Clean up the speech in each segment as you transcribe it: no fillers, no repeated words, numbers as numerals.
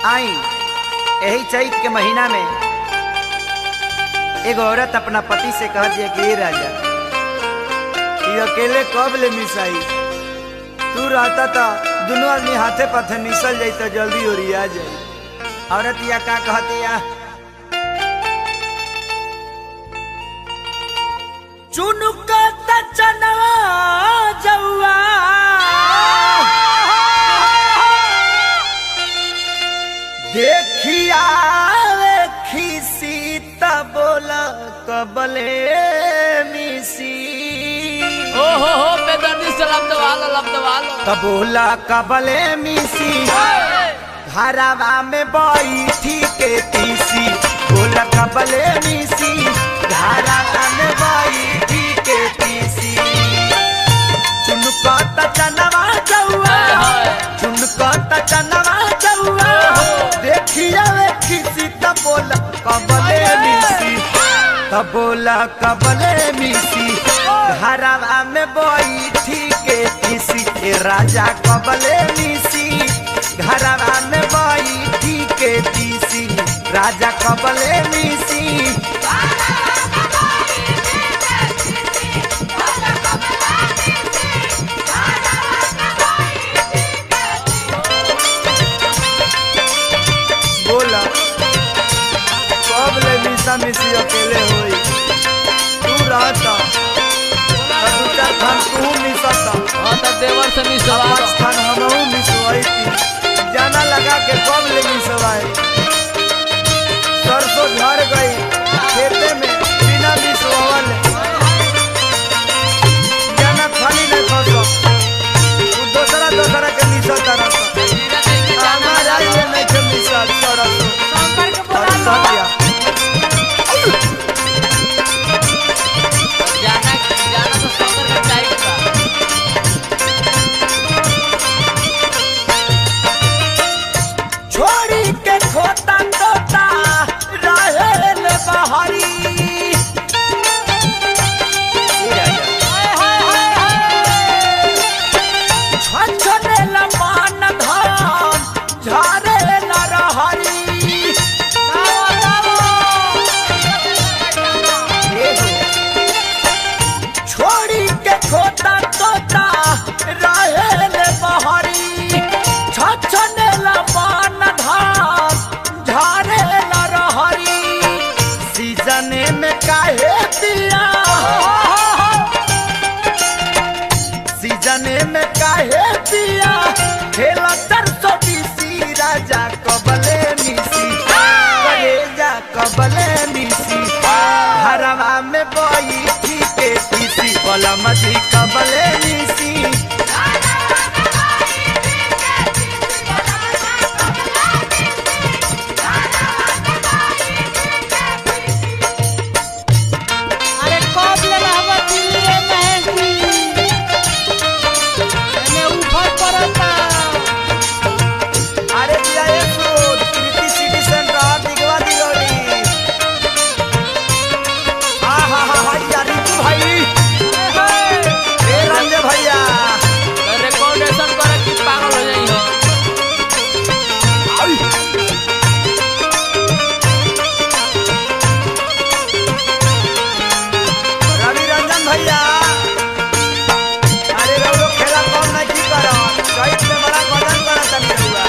आई यही चैत के महीना में एक औरत अपना पति से कह दिया कि राजा ये अकेले कब ले मिसाई, तू रहता तो दोनों आदमी हाथे पाथे मिसल जाई तो जल्दी ओरिया जाई। औरत या का कहती या चुनुका चनवा जौआ देखिया खीसी बोला कबले मिसी। ओ हो बेदर्दी से लब दवालो कबोला कबले मिसी घरवा में बैठी के तीसी। बोला कबले मिसी घरवा में बैठी के तीसी। चुनकत चनवा जौआ चुनकत चनवा जौआ देखिया खीसी बोला कबले मिसी। बोला कबले मिसी घरवा में बैठी के तीसी। राजा कबले मिसी घरवा में बैठी के तीसी। राजा कबले मिसी बोला कबले मिसा मिसी अकेले होई तू रहता दू चार खान तू मिसता। हां त देवर से मिसवा पांच खान हमहू मिसवाई थी जाना लगा के कबले मिसवाई। सरसों झड़ गई खेते में बिना मिसवावल जाना खाली नहीं फंसो तू दूसरा के मिसता रहता। हमारा ये नहीं के मिसा सरसों शंकर के बोला जाना तो शंकर का टाइट बा। छोड़ी के खोता तोता रहेल बहरी। छछनेल मान धान झारेल रहरी। छोड़ी के खोता तोता रहेल बहरी। छछनेल मान धान झारेल रहरी। सीजने में काहे पिया सीजने में काहे पिया खेला 420। राजा कबले मिसी करेजा कबले मिसी घरवा में बैठी के तीसी। बोला मजी कबले मिसी अरे कब ले रहबा दिल्ली महंगी एने ऊपर पड़ता। अरे दिया ये सूद कृति सिटी सेंटर दिगवा दिगोरी। हा यार रितु भाई ए रंजे भैया रिकॉर्डेशन करे कि पागल हो जाई हो। आई रवि रंजन भैया अरे रउलो खेला कम नहीं की करो चैत में बड़ा गजन करा तनी रउआ।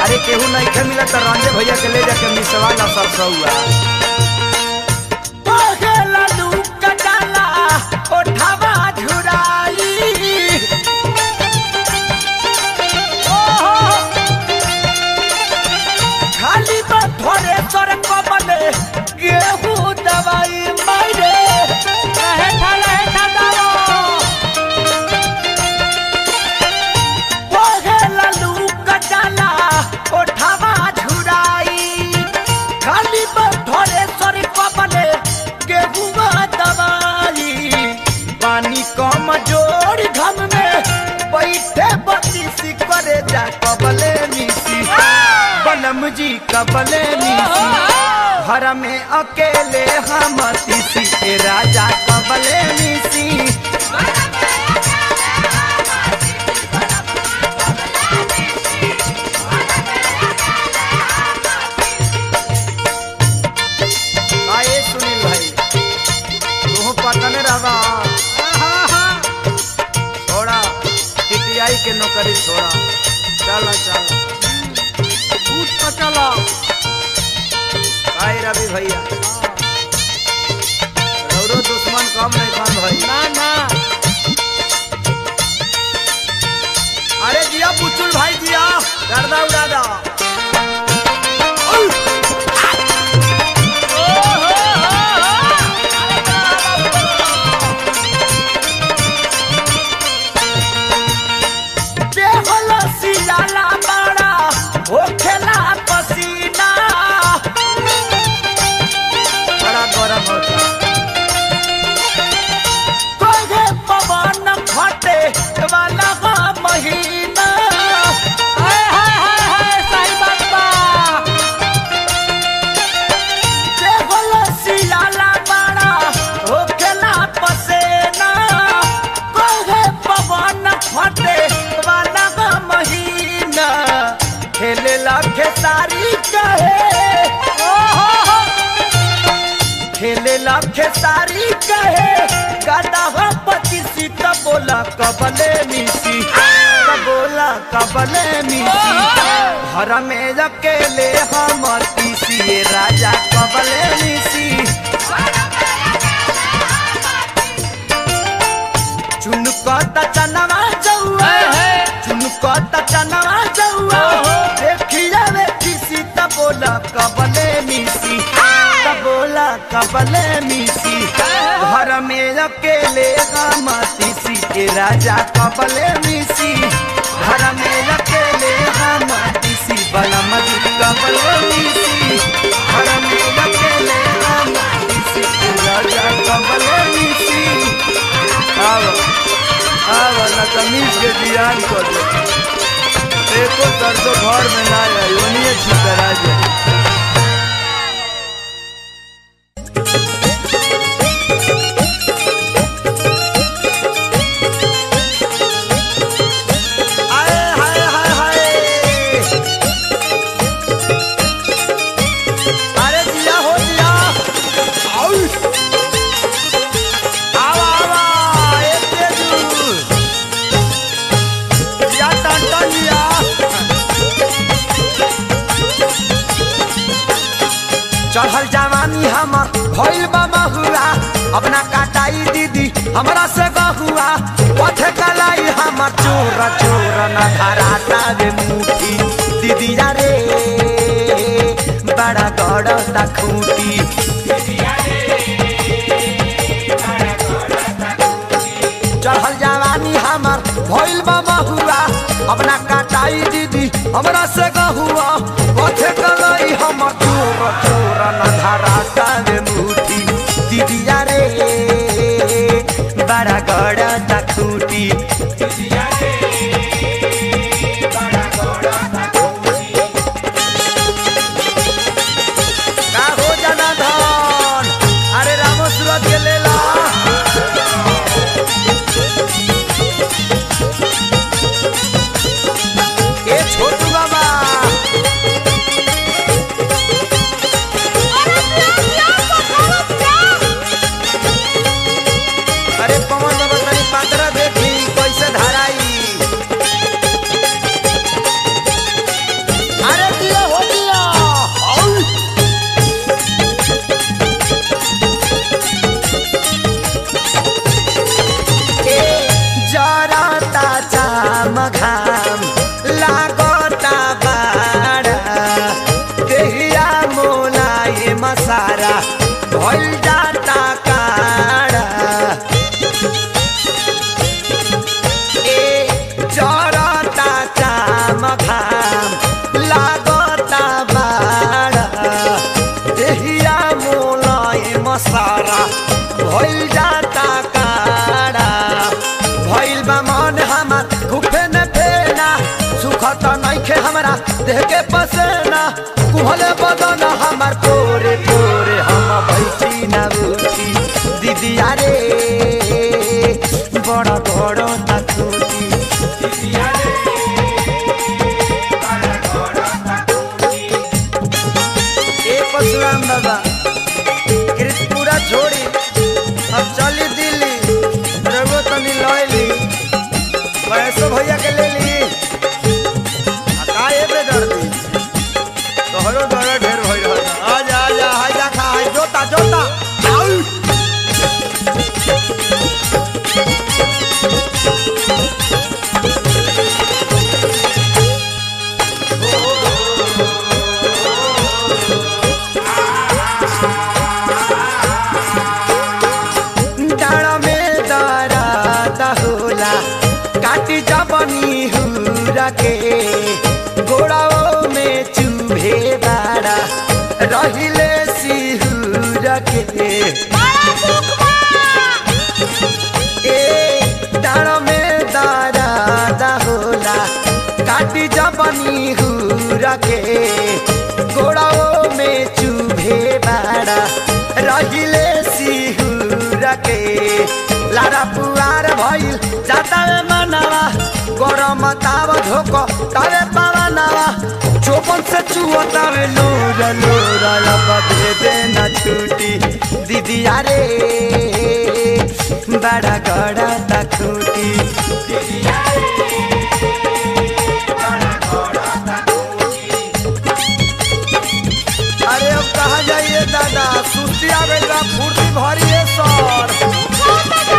अरे केहू नहीं खे मिला तो रंजे भैया के ले जाके मिसवा ला सरसौआ। पहला लूक डाला ओठावा झुराई। खाली बथोरे सर कबले गेहूं दवाई मारे। रहे था दावा पहला लूक डाला ओठावा झुराई। खाली बथोरे सर कबले गेहूं दवाई। पानी कम जोड़ घम में बैठे बतीसी करे जा कबले मिसी। बलम जी कबले मिसी घर में अकेले हम तीसी। राजा कबले मिसी छोड़ा चल चल उठ तो चलो भाई रवि भैया रौरो दुश्मन कम नहीं खान भाई ना ना अरे जिया पुचुल भाई जिया गर्दा उड़ा दा खेसारी कहे गदा पचीसी बोला कबले मिसी बोला कबले मिसी घर में अकेले हमर तीसी राजा कबले मिसी चुनकता चनवा जौआ चुनकता चनवा जौआ देखिया वे किसी बोला कबले मिसी बोला कबले मिसी घर में अकेले तीसी के राजा कबले मिसी घर में अकेले तीसी बलम कबले मिसी घर में अकेले तीसी के राजा कबले मिसी न तमीज के जियान कर दो एको तरसो घर में ना आए ओनिए छितरा जाए चढ़ल जवानी हमर भइल बा महुआ अपना काटाई दीदी हमरा से गहुआ पथे कलाई हमर चोर चोर न धराता रे मुठी दीदी रे बड़ा गड़ता खूटी चढ़ल जवानी हमर भइल बा महुआ अपना काटाई दीदी हमरा से गहुआ पथे कलाई हमर चोर चोर न धराता रे मुठी दीदी रे बड़ा गड़ता खूटी का हो जाना धन अरे रामो सूरत के लेला ए छोटू बाबा अरे पवन बाबा तनी पात्रा देखी कैसे धराई अरे दिया हो दिया जराता चाम घाम लागता बाड़ा देहिया मोलाए मसारा भइल जाता काड़ा जराता चाम घाम लागता बाड़ा देहिया मोलाए मसारा भइल जाता काड़ा भइल बा मन हमर घुफे न फेना सुखत नइखे हमरा देह के पसेना कुहले बदन हमर पोरे पोरे हम बैठी ना उठी दीदी रे बड़ा बड़ा तकूटी ए परशुराम बाबा कृतपुरा छोड़ी अब चली दिल्ली रघु तनी लैली पैसो भैया के ले ली के गोड़ाओ में चूहे बाड़ा रहिले सिहुर के डाँड में दादा होला काटी जबनी हुर के गोड़ाओ में चूहे बाड़ा रहिले सिहुर के लारा पुआर भइल जाता मनावा गरम ताव धोको तावे पावनावा चोपन से चुवतावे लोरा लोरा अब दे देना छुट्टी दीदी यारे बड़ा गड़ा तखूटी दीदी यारे बड़ा गड़ा तखूटी। अरे अब कहाँ जाइए दादा सुस्ती आवे बा फुर्ती भरी है सर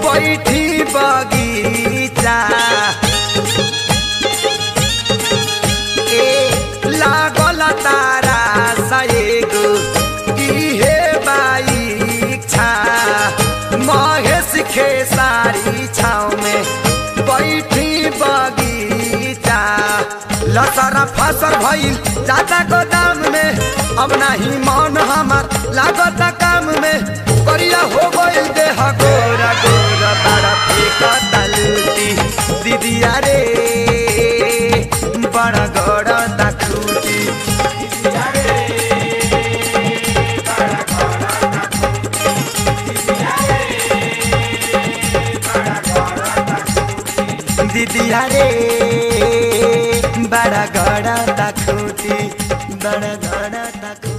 बैठी बगीचा लागल तारा सएगो इहे बाईक्षा महेश खेसारी छाव में बैठी बगीचा लसरा फसल भइल ज्यादा गोदाम में अब नहीं मन हमार लागत काम में करिया हो गइल देह गोरा गोरा बड़ा फेंकता लूटी दीदी यारे बड़ा गड़ा तखूटी दीदी यारे बड़ा गड़ा तखूटी बड़ा गड़ा तखूटी।